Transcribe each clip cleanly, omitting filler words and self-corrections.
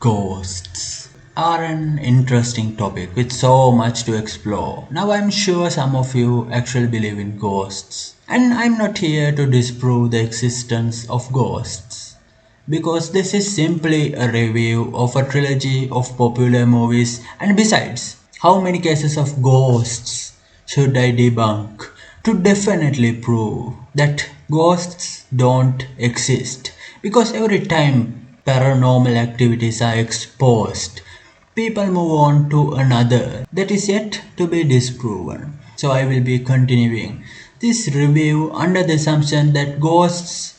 Ghosts are an interesting topic with so much to explore. Now, I'm sure some of you actually believe in ghosts, and I'm not here to disprove the existence of ghosts because this is simply a review of a trilogy of popular movies. And besides, how many cases of ghosts should I debunk to definitely prove that ghosts don't exist? Because every time paranormal activities are exposed, people move on to another that is yet to be disproven. So I will be continuing this review under the assumption that ghosts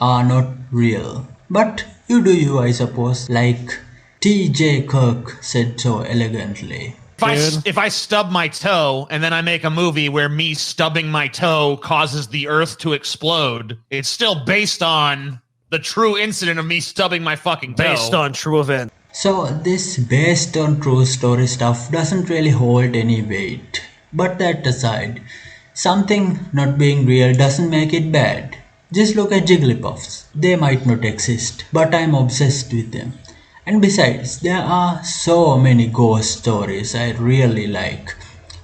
are not real. But you do you, I suppose, like T.J. Kirk said so elegantly. If I stub my toe and then I make a movie where me stubbing my toe causes the earth to explode, it's still based on the true incident of me stubbing my fucking toe. Based on true event. So this based on true story stuff doesn't really hold any weight. But that aside, something not being real doesn't make it bad. Just look at Jigglypuffs. They might not exist, but I'm obsessed with them. And besides, there are so many ghost stories I really like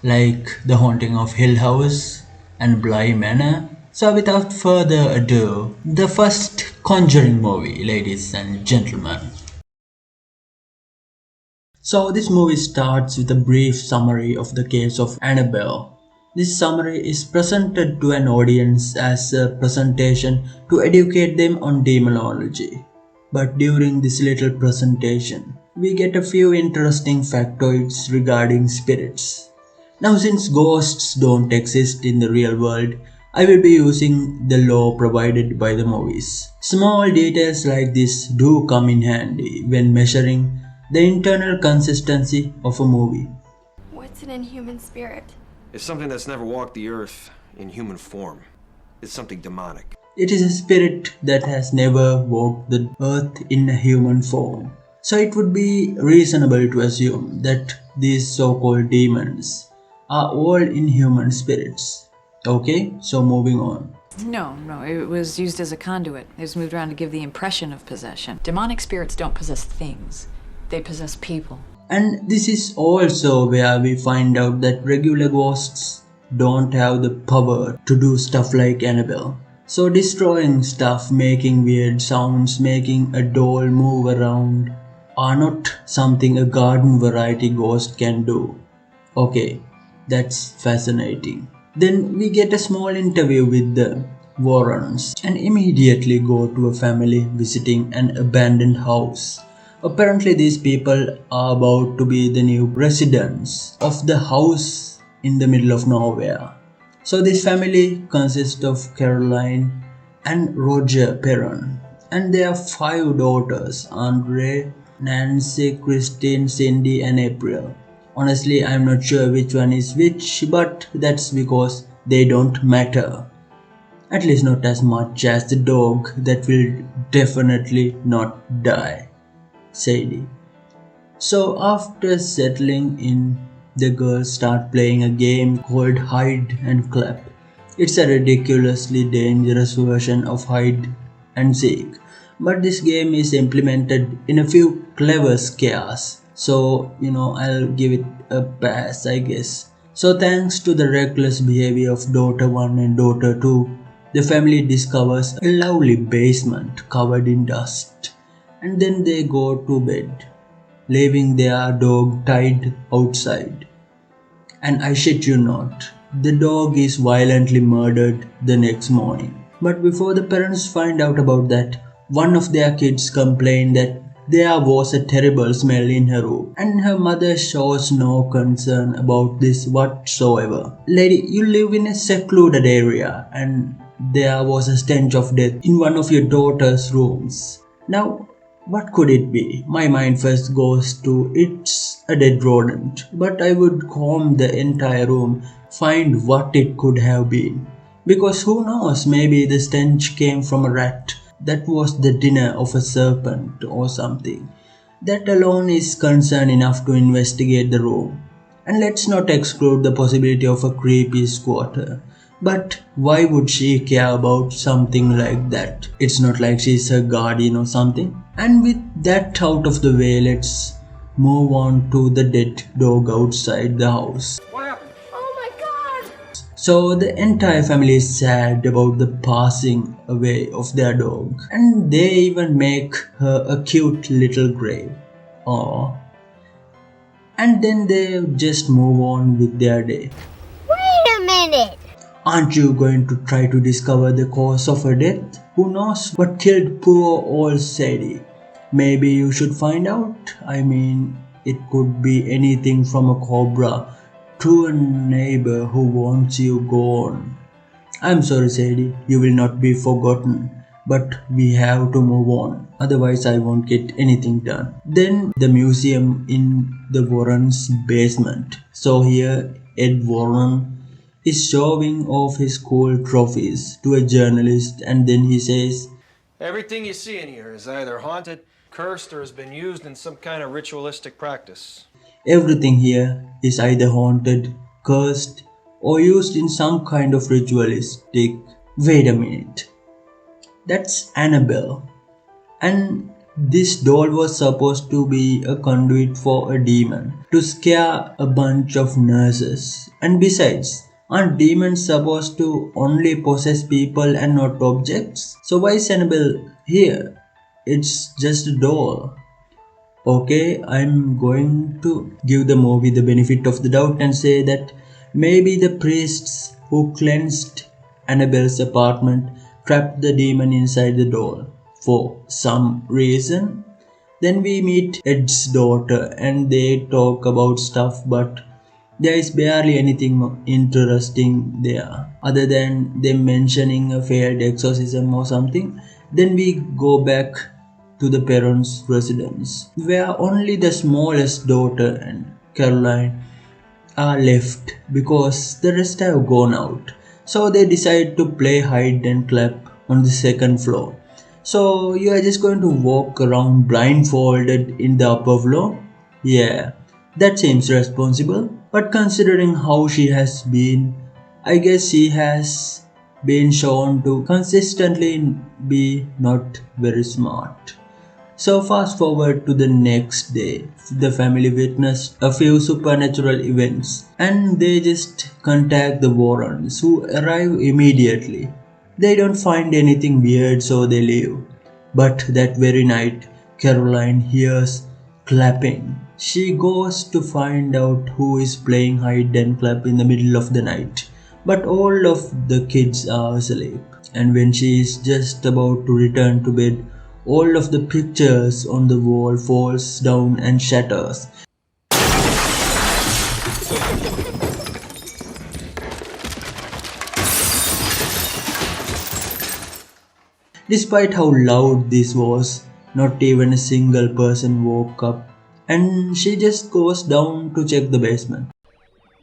The Haunting of Hill House and Bly Manor. So without further ado, the first Conjuring movie, ladies and gentlemen. So this movie starts with a brief summary of the case of Annabelle. This summary is presented to an audience as a presentation to educate them on demonology. But during this little presentation, we get a few interesting factoids regarding spirits. Now, since ghosts don't exist in the real world, I will be using the law provided by the movies. Small details like this do come in handy when measuring the internal consistency of a movie. What's an inhuman spirit? It's something that's never walked the earth in human form. It's something demonic. It is a spirit that has never walked the earth in a human form. So it would be reasonable to assume that these so-called demons are all inhuman spirits. Okay, so moving on. No, it was used as a conduit. It was moved around to give the impression of possession. Demonic spirits don't possess things. They possess people. And this is also where we find out that regular ghosts don't have the power to do stuff like Annabelle. So destroying stuff, making weird sounds, making a doll move around are not something a garden variety ghost can do. Okay, that's fascinating. Then we get a small interview with the Warrens and immediately go to a family visiting an abandoned house. Apparently these people are about to be the new residents of the house in the middle of nowhere. So this family consists of Caroline and Roger Perron and their 5 daughters, Andre, Nancy, Christine, Cindy and April. Honestly, I'm not sure which one is which, but that's because they don't matter. At least not as much as the dog that will definitely not die, Sadie. So after settling in, the girls start playing a game called hide and clap. It's a ridiculously dangerous version of hide and seek, but this game is implemented in a few clever scares. So, I'll give it a pass, I guess. So thanks to the reckless behavior of daughter 1 and daughter 2, the family discovers a lovely basement covered in dust. And then they go to bed, leaving their dog tied outside. And I shit you not, the dog is violently murdered the next morning. But before the parents find out about that, one of their kids complained that there was a terrible smell in her room, and her mother shows no concern about this whatsoever. Lady, you live in a secluded area and there was a stench of death in one of your daughter's rooms. Now, what could it be? My mind first goes to it's a dead rodent, but I would comb the entire room, find what it could have been. Because who knows, maybe the stench came from a rat that was the dinner of a serpent or something. That alone is concern enough to investigate the room. And let's not exclude the possibility of a creepy squatter. But why would she care about something like that? It's not like she's her guardian or something. And with that out of the way, let's move on to the dead dog outside the house. Oh my god! So the entire family is sad about the passing away of their dog, and they even make her a cute little grave. Aww. And then they just move on with their day. Wait a minute! Aren't you going to try to discover the cause of her death? Who knows what killed poor old Sadie? Maybe you should find out. I mean, it could be anything from a cobra to a neighbor who wants you gone. I'm sorry, Sadie, you will not be forgotten, but we have to move on. Otherwise, I won't get anything done. Then the museum in the Warren's basement. So here, Ed Warren is showing off his cool trophies to a journalist, and then he says, Everything you see in here is either haunted, cursed, or has been used in some kind of ritualistic practice. everything here is either haunted, cursed, or used in some kind of ritualistic. Wait a minute. That's Annabelle. And this doll was supposed to be a conduit for a demon to scare a bunch of nurses. And besides, aren't demons supposed to only possess people and not objects? So why is Annabelle here? It's just a doll. Okay, I'm going to give the movie the benefit of the doubt and say that maybe the priests who cleansed Annabelle's apartment trapped the demon inside the doll for some reason. Then we meet Ed's daughter and they talk about stuff, but there is barely anything interesting there other than them mentioning a failed exorcism or something. Then we go back to the parents' residence where only the smallest daughter and Caroline are left because the rest have gone out. So they decide to play hide and clap on the second floor. So you are just going to walk around blindfolded in the upper floor? Yeah, that seems responsible. But considering how she has been, I guess she has been shown to consistently be not very smart. So fast forward to the next day, the family witnessed a few supernatural events and they just contact the Warrens who arrive immediately. They don't find anything weird so they leave. But that very night, Caroline hears clapping. She goes to find out who is playing hide and clap in the middle of the night. But all of the kids are asleep. And when she is just about to return to bed, all of the pictures on the wall falls down and shatters. Despite how loud this was, not even a single person woke up and she just goes down to check the basement.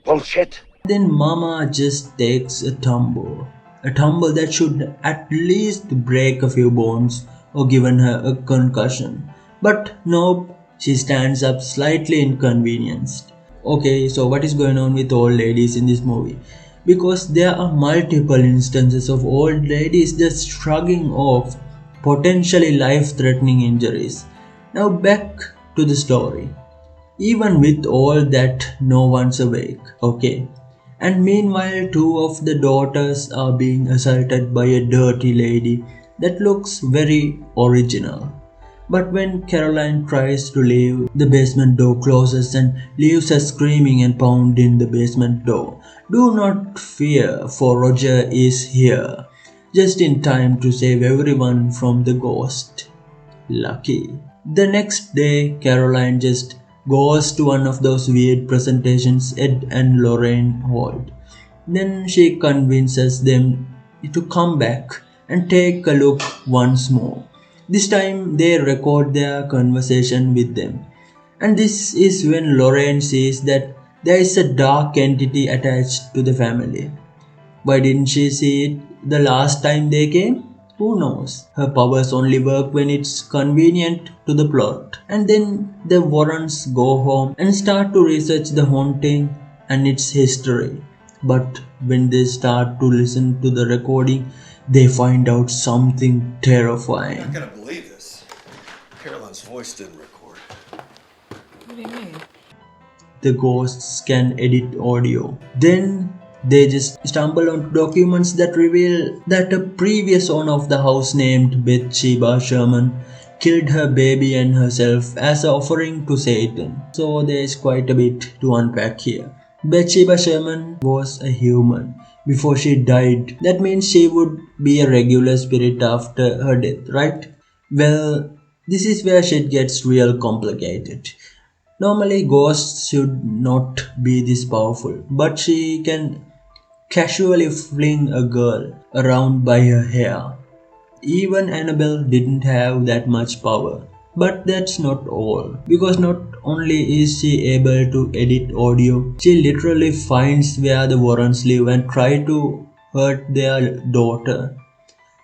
Bullshit. Then Mama just takes a tumble that should at least break a few bones or given her a concussion. But nope, she stands up slightly inconvenienced. Okay, so what is going on with old ladies in this movie? Because there are multiple instances of old ladies just shrugging off potentially life-threatening injuries. Now back to the story. Even with all that, no one's awake, okay? And meanwhile, two of the daughters are being assaulted by a dirty lady that looks very original. But when Caroline tries to leave, the basement door closes and leaves her screaming and pounding the basement door. Do not fear, for Roger is here, just in time to save everyone from the ghost. Lucky. The next day, Caroline just goes to one of those weird presentations Edd and Loraine hold. Then she convinces them to come back and take a look once more. This time they record their conversation with them. And this is when Loraine sees that there is a dark entity attached to the family. Why didn't she see it the last time they came? Who knows? Her powers only work when it's convenient to the plot. And then the Warrens go home and start to research the haunting and its history. But when they start to listen to the recording, they find out something terrifying. I'm not gonna believe this. voice didn't record. What do you mean? The ghosts can edit audio. Then they just stumble on documents that reveal that a previous owner of the house named Bathsheba Sherman killed her baby and herself as an offering to Satan. So there is quite a bit to unpack here. Bathsheba Sherman was a human before she died. That means she would be a regular spirit after her death, right? Well, this is where shit gets real complicated. Normally, ghosts should not be this powerful, but she can casually fling a girl around by her hair. Even Annabelle didn't have that much power. But that's not all, because not only is she able to edit audio, she literally finds where the Warrens live and try to hurt their daughter.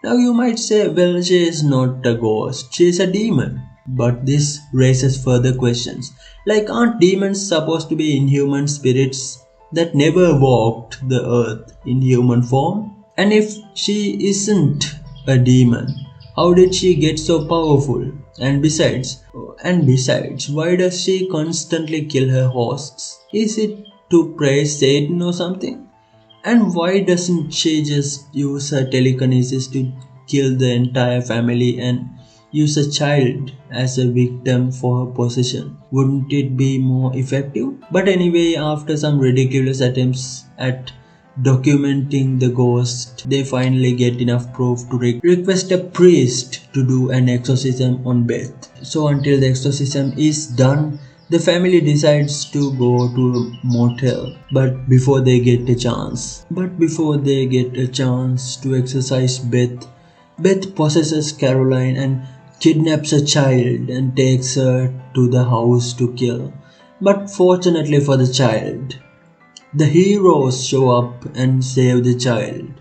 Now you might say, well, she is not a ghost, she is a demon. But this raises further questions. Like, aren't demons supposed to be inhuman spirits that never walked the earth in human form? And if she isn't a demon, how did she get so powerful? And besides, why does she constantly kill her hosts? Is it to praise Satan or something? And why doesn't she just use her telekinesis to kill the entire family and use a child as a victim for her possession? Wouldn't it be more effective? But anyway, after some ridiculous attempts at documenting the ghost, they finally get enough proof to request a priest to do an exorcism on Beth. So until the exorcism is done, the family decides to go to a motel, but before they get a chance to exorcise Beth, Beth possesses Caroline and kidnaps a child and takes her to the house to kill. But fortunately for the child, the heroes show up and save the child,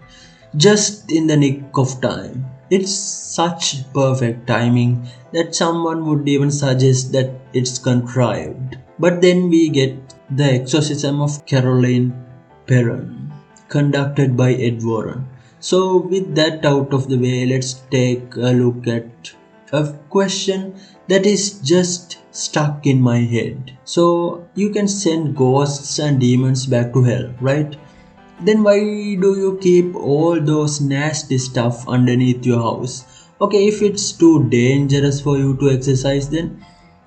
just in the nick of time. It's such perfect timing that someone would even suggest that it's contrived. But then we get the exorcism of Caroline Perron, conducted by Ed Warren. So with that out of the way, let's take a look at a question that is just stuck in my head. So you can send ghosts and demons back to hell, right? Then why do you keep all those nasty stuff underneath your house? Okay, if it's too dangerous for you to exercise, then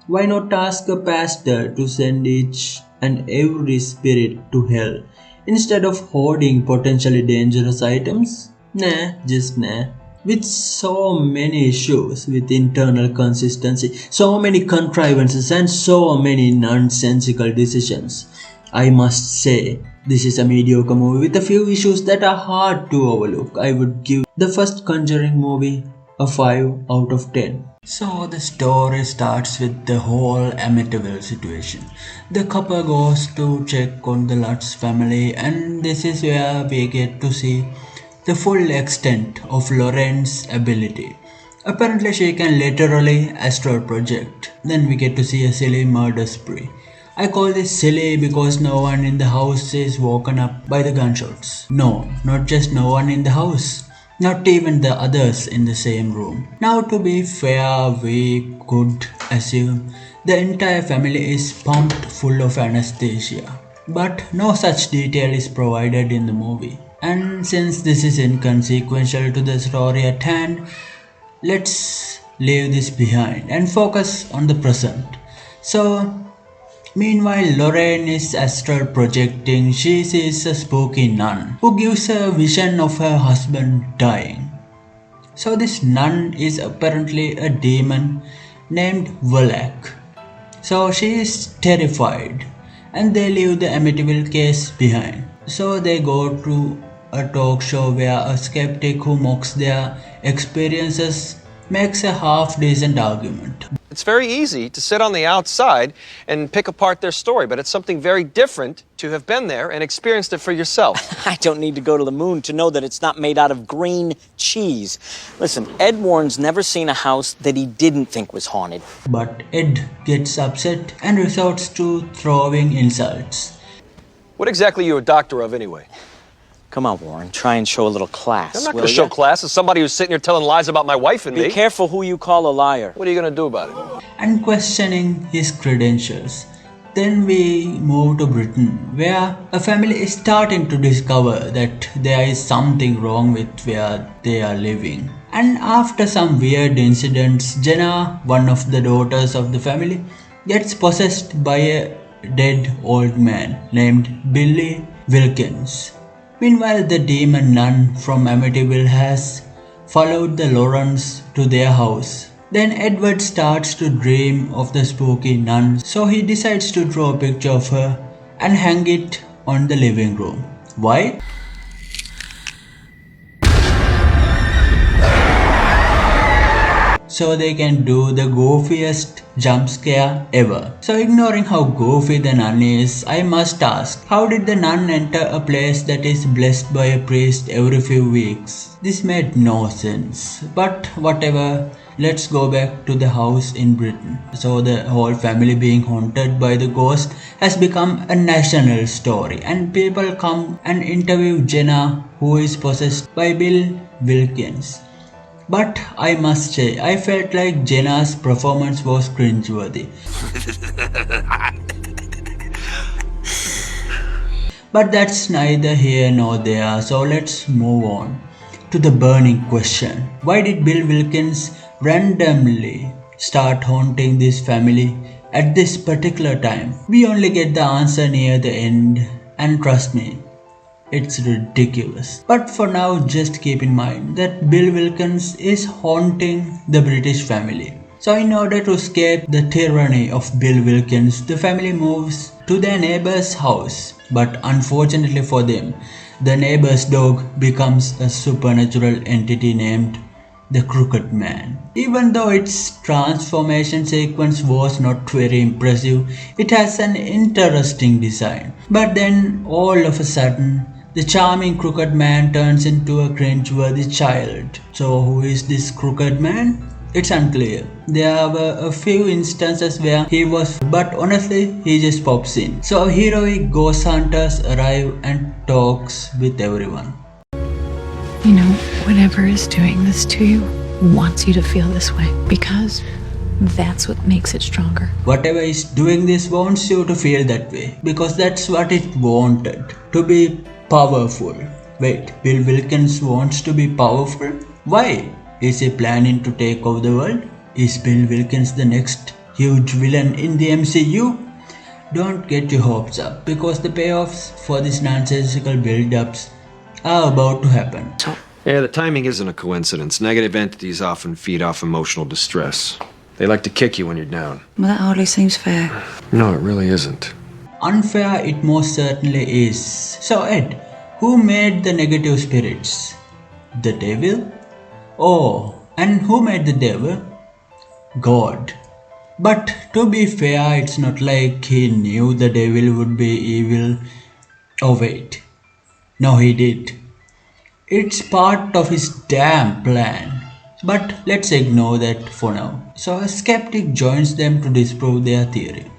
why not ask a pastor to send each and every spirit to hell instead of hoarding potentially dangerous items? Nah, just nah. With so many issues with internal consistency, so many contrivances and so many nonsensical decisions, I must say this is a mediocre movie with a few issues that are hard to overlook. I would give the first Conjuring movie a 5 out of 10. So the story starts with the whole Amityville situation. The couple goes to check on the Lutz family, and this is where we get to see the full extent of Lorraine's ability. Apparently she can literally astral project. Then we get to see a silly murder spree. I call this silly because no one in the house is woken up by the gunshots. No, not just no one in the house. Not even the others in the same room. Now to be fair, we could assume the entire family is pumped full of anesthesia. But no such detail is provided in the movie. And since this is inconsequential to the story at hand, let's leave this behind and focus on the present. So, meanwhile, Lorraine is astral projecting. She sees a spooky nun who gives her a vision of her husband dying. So this nun is apparently a demon named Volak. So she is terrified and they leave the Amityville case behind. So they go to a talk show where a skeptic who mocks their experiences makes a half-decent argument. It's very easy to sit on the outside and pick apart their story, but it's something very different to have been there and experienced it for yourself. I don't need to go to the moon to know that it's not made out of green cheese. Listen, Ed Warren's never seen a house that he didn't think was haunted. But Ed gets upset and resorts to throwing insults. What exactly are you a doctor of anyway? Come on, Warren. Try and show a little class. I'm not will going to show ya? class as somebody who's sitting here telling lies about my wife and Be me. careful who you call a liar. What are you going to do about it? And questioning his credentials. Then we move to Britain, where a family is starting to discover that there is something wrong with where they are living. And after some weird incidents, Jenna, one of the daughters of the family, gets possessed by a dead old man named Billy Wilkins. Meanwhile, the demon nun from Amityville has followed the Loraines to their house. Then Edward starts to dream of the spooky nun, so he decides to draw a picture of her and hang it on the living room. Why? So they can do the goofiest jump scare ever. So ignoring how goofy the nun is, I must ask, how did the nun enter a place that is blessed by a priest every few weeks? This made no sense. But whatever, let's go back to the house in Britain. So the whole family being haunted by the ghost has become a national story, and people come and interview Jenna, who is possessed by Bill Wilkins. But I must say, I felt like Jenna's performance was cringeworthy. But that's neither here nor there, so let's move on to the burning question. Why did Bill Wilkins randomly start haunting this family at this particular time? We only get the answer near the end, and trust me, it's ridiculous. But for now, just keep in mind that Bill Wilkins is haunting the British family. So in order to escape the tyranny of Bill Wilkins, the family moves to their neighbor's house. But unfortunately for them, the neighbor's dog becomes a supernatural entity named the Crooked Man. Even though its transformation sequence was not very impressive, it has an interesting design. But then all of a sudden, the charming Crooked Man turns into a cringeworthy child. So who is this Crooked Man? It's unclear. There were a few instances where he was, but honestly, he just pops in. So heroic ghost hunters arrive and talks with everyone. You know, whatever is doing this to you wants you to feel this way because that's what makes it stronger. Whatever is doing this wants you to feel that way because that's what it wanted, to be powerful. Wait, Bill Wilkins wants to be powerful? Why? Is he planning to take over the world? Is Bill Wilkins the next huge villain in the MCU? Don't get your hopes up because the payoffs for these nonsensical build-ups are about to happen. Yeah, the timing isn't a coincidence. Negative entities often feed off emotional distress. They like to kick you when you're down. Well, that hardly seems fair. No, it really isn't. Unfair it most certainly is. So Ed, who made the negative spirits? The devil? Oh, and who made the devil? God. But to be fair, it's not like he knew the devil would be evil. Oh wait. No, he did. It's part of his damn plan. But let's ignore that for now. So a skeptic joins them to disprove their theory.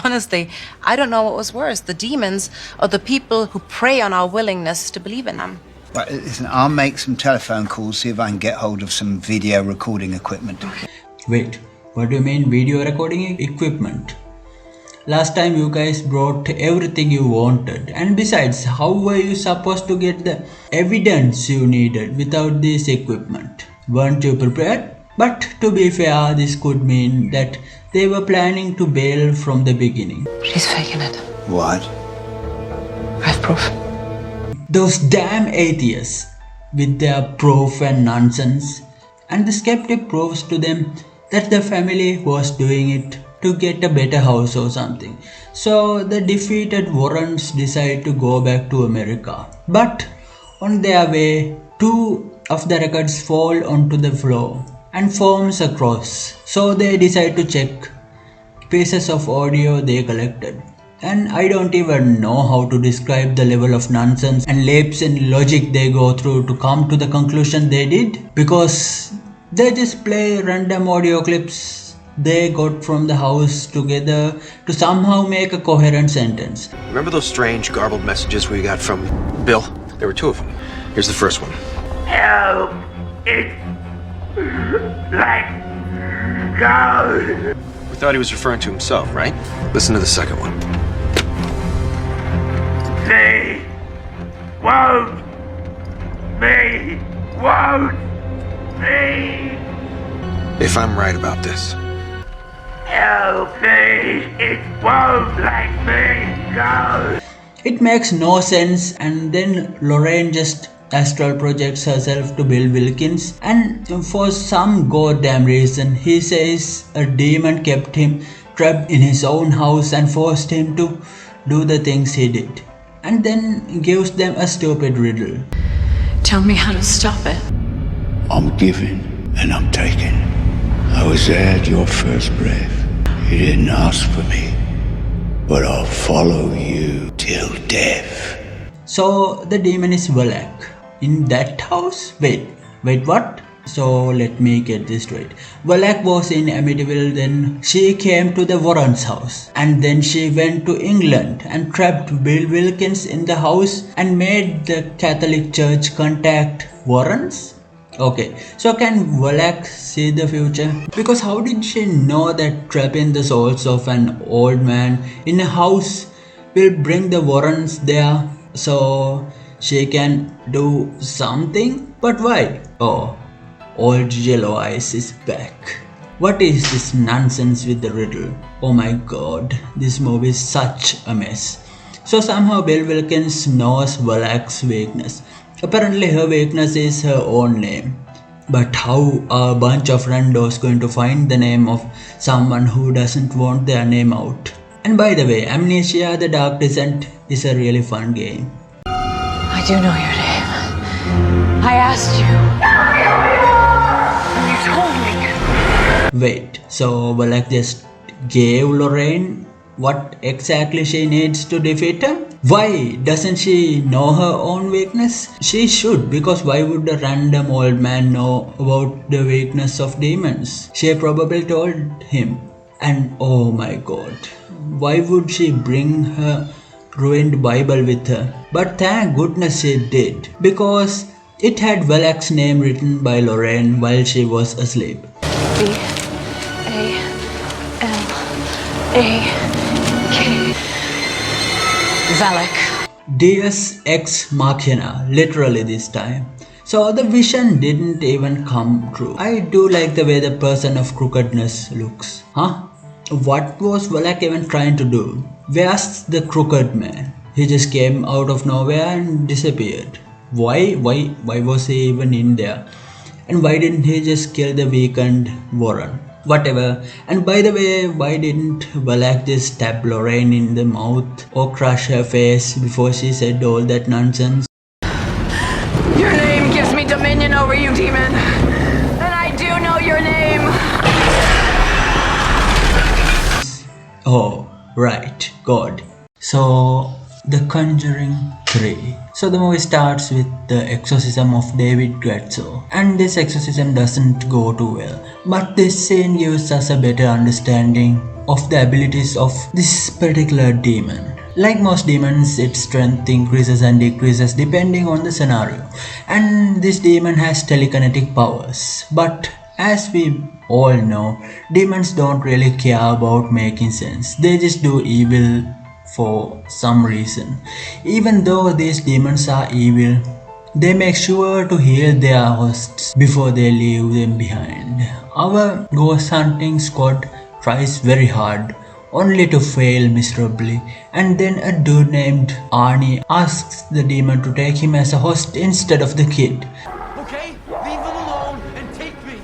Honestly, I don't know what was worse, the demons or the people who prey on our willingness to believe in them. Right, listen, I'll make some telephone calls, see if I can get hold of some video recording equipment. Wait, what do you mean video recording equipment? Last time you guys brought everything you wanted, and besides, how were you supposed to get the evidence you needed without this equipment? Weren't you prepared? But to be fair, this could mean that they were planning to bail from the beginning. She's faking it. What? I have proof. Those damn atheists with their proof and nonsense, and the skeptic proves to them that the family was doing it to get a better house or something. So the defeated Warrens decide to go back to America. But on their way, two of the records fall onto the floor and forms a cross. So they decide to check pieces of audio they collected. And I don't even know how to describe the level of nonsense and leaps in logic they go through to come to the conclusion they did, because they just play random audio clips they got from the house together to somehow make a coherent sentence. Remember those strange, garbled messages we got from Bill? There were two of them. Here's the first one. Help! It's like God. We thought he was referring to himself, right? Listen to the second one. They won't. They won't. They If I'm right about this. help me. It won't let me go. It makes no sense, and then Loraine just astral projects herself to Bill Wilkins, and for some goddamn reason he says a demon kept him trapped in his own house and forced him to do the things he did, and then gives them a stupid riddle. Tell me how to stop it. I'm giving and I'm taking. I was there at your first breath. You didn't ask for me, but I'll follow you till death. So the demon is Valak. In that house? Wait, what? So let me get this straight. Valak was in Amityville, then she came to the Warrens' house, and then she went to England and trapped Bill Wilkins in the house and made the Catholic Church contact Warrens? Okay, so can Valak see the future? Because how did she know that trapping the souls of an old man in a house will bring the Warrens there so she can do something? But why? Oh, old Yellow Eyes is back. What is this nonsense with the riddle? Oh my god, this movie is such a mess. So somehow Bill Wilkins knows Valak's weakness. Apparently her weakness is her own name. But how are a bunch of randos going to find the name of someone who doesn't want their name out? And by the way, Amnesia: The Dark Descent is a really fun game. I do know your name. I asked you. And you told me. Wait, so Valak just gave Loraine what exactly she needs to defeat her? Why doesn't she know her own weakness? She should, because why would a random old man know about the weakness of demons? She probably told him. And oh my god, why would she bring her ruined Bible with her? But thank goodness she did, because it had Valak's name written by Loraine while she was asleep. V-A-L-A-K. Valak. Deus Ex Machina, literally this time. So the vision didn't even come true. I do like the way the person of crookedness looks. Huh? What was Valak even trying to do? Where's the crooked man? He just came out of nowhere and disappeared. Why was he even in there? And why didn't he just kill the weakened Warren? Whatever. And by the way, why didn't Valak just stab Loraine in the mouth or crush her face before she said all that nonsense? Your name gives me dominion over you, demon. And I do know your name. Oh, right, God. So, The Conjuring 3. So the movie starts with the exorcism of David Grazzo, and this exorcism doesn't go too well. But this scene gives us a better understanding of the abilities of this particular demon. Like most demons, its strength increases and decreases depending on the scenario. And this demon has telekinetic powers. But as we all know, demons don't really care about making sense. They just do evil for some reason. Even though these demons are evil, they make sure to heal their hosts before they leave them behind. Our ghost hunting squad tries very hard, only to fail miserably, and then a dude named Arnie asks the demon to take him as a host instead of the kid. Okay, leave them alone and take me.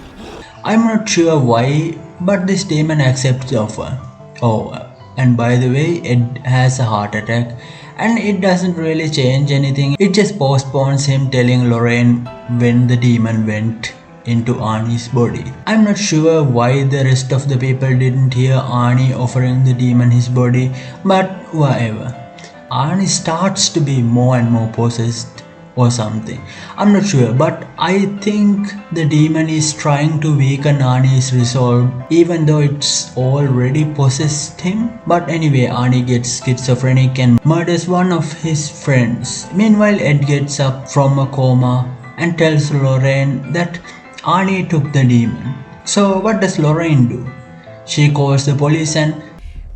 I'm not sure why, but this demon accepts the offer. Oh, and by the way, Ed has a heart attack, and it doesn't really change anything. It just postpones him telling Loraine when the demon went into Arnie's body. I'm not sure why the rest of the people didn't hear Arnie offering the demon his body, but whatever. Arnie starts to be more and more possessed, or something. I'm not sure, but I think the demon is trying to weaken Arnie's resolve even though it's already possessed him. But anyway, Arnie gets schizophrenic and murders one of his friends. Meanwhile, Ed gets up from a coma and tells Loraine that Arnie took the demon. So what does Loraine do? She calls the police and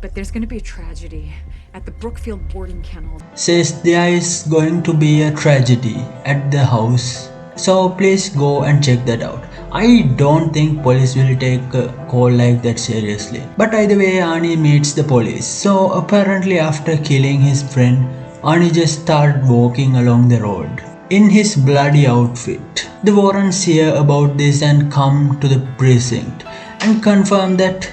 But there's gonna be a tragedy at the Brookfield boarding kennel. says there is going to be a tragedy at the house. So please go and check that out. I don't think police will take a call like that seriously. But either way, Arnie meets the police. So apparently after killing his friend, Arnie just started walking along the road in his bloody outfit. The Warrens hear about this and come to the precinct and confirm that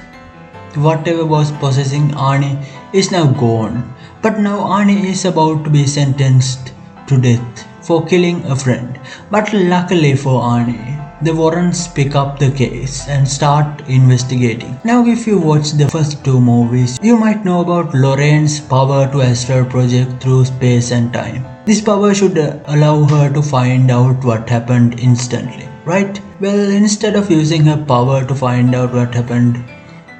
whatever was possessing Arnie is now gone. But now Arnie is about to be sentenced to death for killing a friend. But luckily for Arnie, the Warrens pick up the case and start investigating. Now if you watch the first two movies, you might know about Lorraine's power to astral project through space and time. This power should allow her to find out what happened instantly, right? Well, instead of using her power to find out what happened,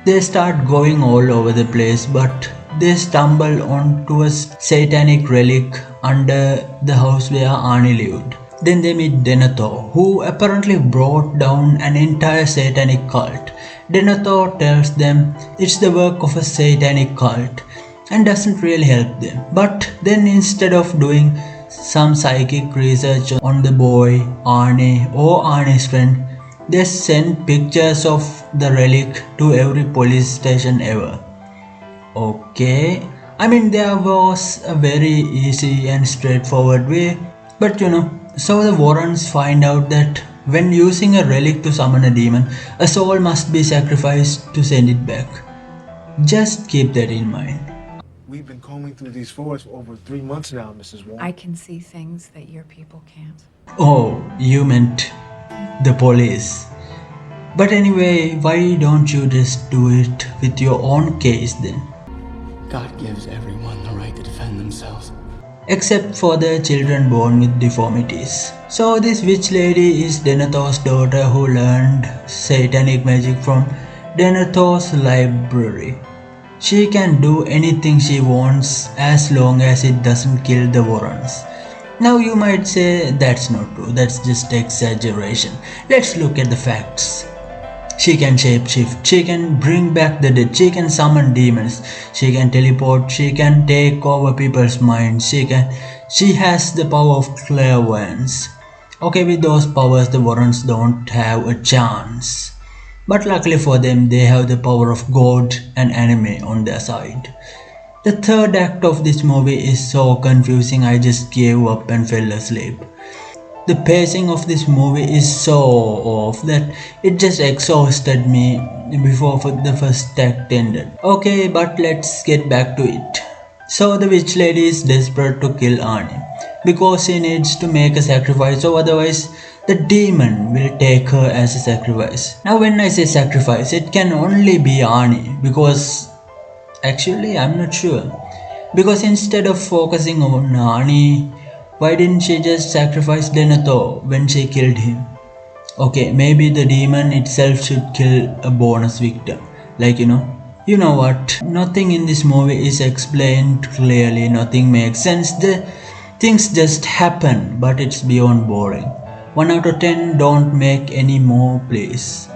they start going all over the place, but they stumble onto a satanic relic under the house where Arnie lived. Then they meet Denethor, who apparently brought down an entire satanic cult. Denethor tells them it's the work of a satanic cult and doesn't really help them. But then instead of doing some psychic research on the boy, Arnie or Arnie's friend, they send pictures of the relic to every police station ever. Okay, I mean there was a very easy and straightforward way, but so the Warrens find out that when using a relic to summon a demon, a soul must be sacrificed to send it back. Just keep that in mind. We've been combing through these forests for over 3 months now, Mrs. Warren. I can see things that your people can't. Oh, you meant the police. But anyway, why don't you just do it with your own case then? God gives everyone the right to defend themselves. Except for the children born with deformities. So this witch lady is Denethor's daughter who learned satanic magic from Denethor's library. She can do anything she wants as long as it doesn't kill the Warrens. Now you might say that's not true, that's just exaggeration. Let's look at the facts. She can shapeshift, she can bring back the dead, she can summon demons, she can teleport, she can take over people's minds, she has the power of clairvoyance. Okay, with those powers the Warrens don't have a chance. But luckily for them, they have the power of God and anime on their side. The third act of this movie is so confusing I just gave up and fell asleep. The pacing of this movie is so off that it just exhausted me before the first act ended. Okay, but let's get back to it. So the witch lady is desperate to kill Arnie because she needs to make a sacrifice, or otherwise the demon will take her as a sacrifice. Now when I say sacrifice, it can only be Arnie because actually I'm not sure. Because instead of focusing on Arnie, why didn't she just sacrifice Denethor when she killed him? Okay, maybe the demon itself should kill a bonus victim. Like, you know what? Nothing in this movie is explained clearly, nothing makes sense. The things just happen, but it's beyond boring. 1 out of 10, don't make any more please.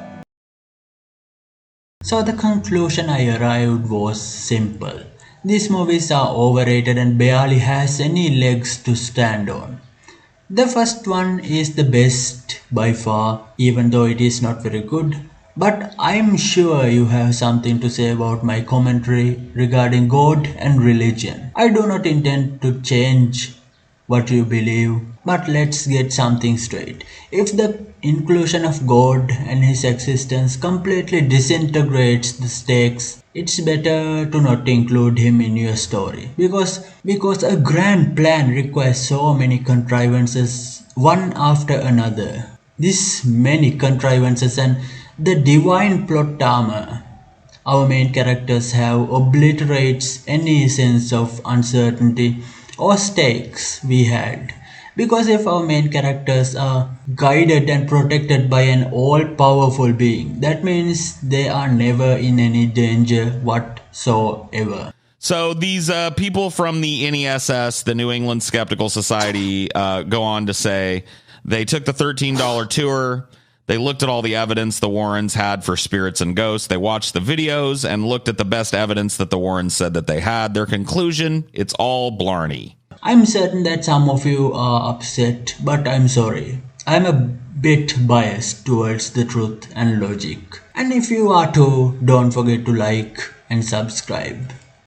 So the conclusion I arrived was simple. These movies are overrated and barely has any legs to stand on. The first one is the best by far, even though it is not very good. But I'm sure you have something to say about my commentary regarding God and religion. I do not intend to change what you believe, but let's get something straight. If the inclusion of God and his existence completely disintegrates the stakes, it's better to not include him in your story. Because a grand plan requires so many contrivances, one after another. This many contrivances and the divine plot armor our main characters have obliterates any sense of uncertainty or stakes we had. Because if our main characters are guided and protected by an all-powerful being, that means they are never in any danger whatsoever. So these people from the NESS, the New England Skeptical Society, go on to say they took the $13 tour. They looked at all the evidence the Warrens had for spirits and ghosts. They watched the videos and looked at the best evidence that the Warrens said that they had. Their conclusion, it's all blarney. I'm certain that some of you are upset, but I'm sorry. I'm a bit biased towards the truth and logic. And if you are too, don't forget to like and subscribe.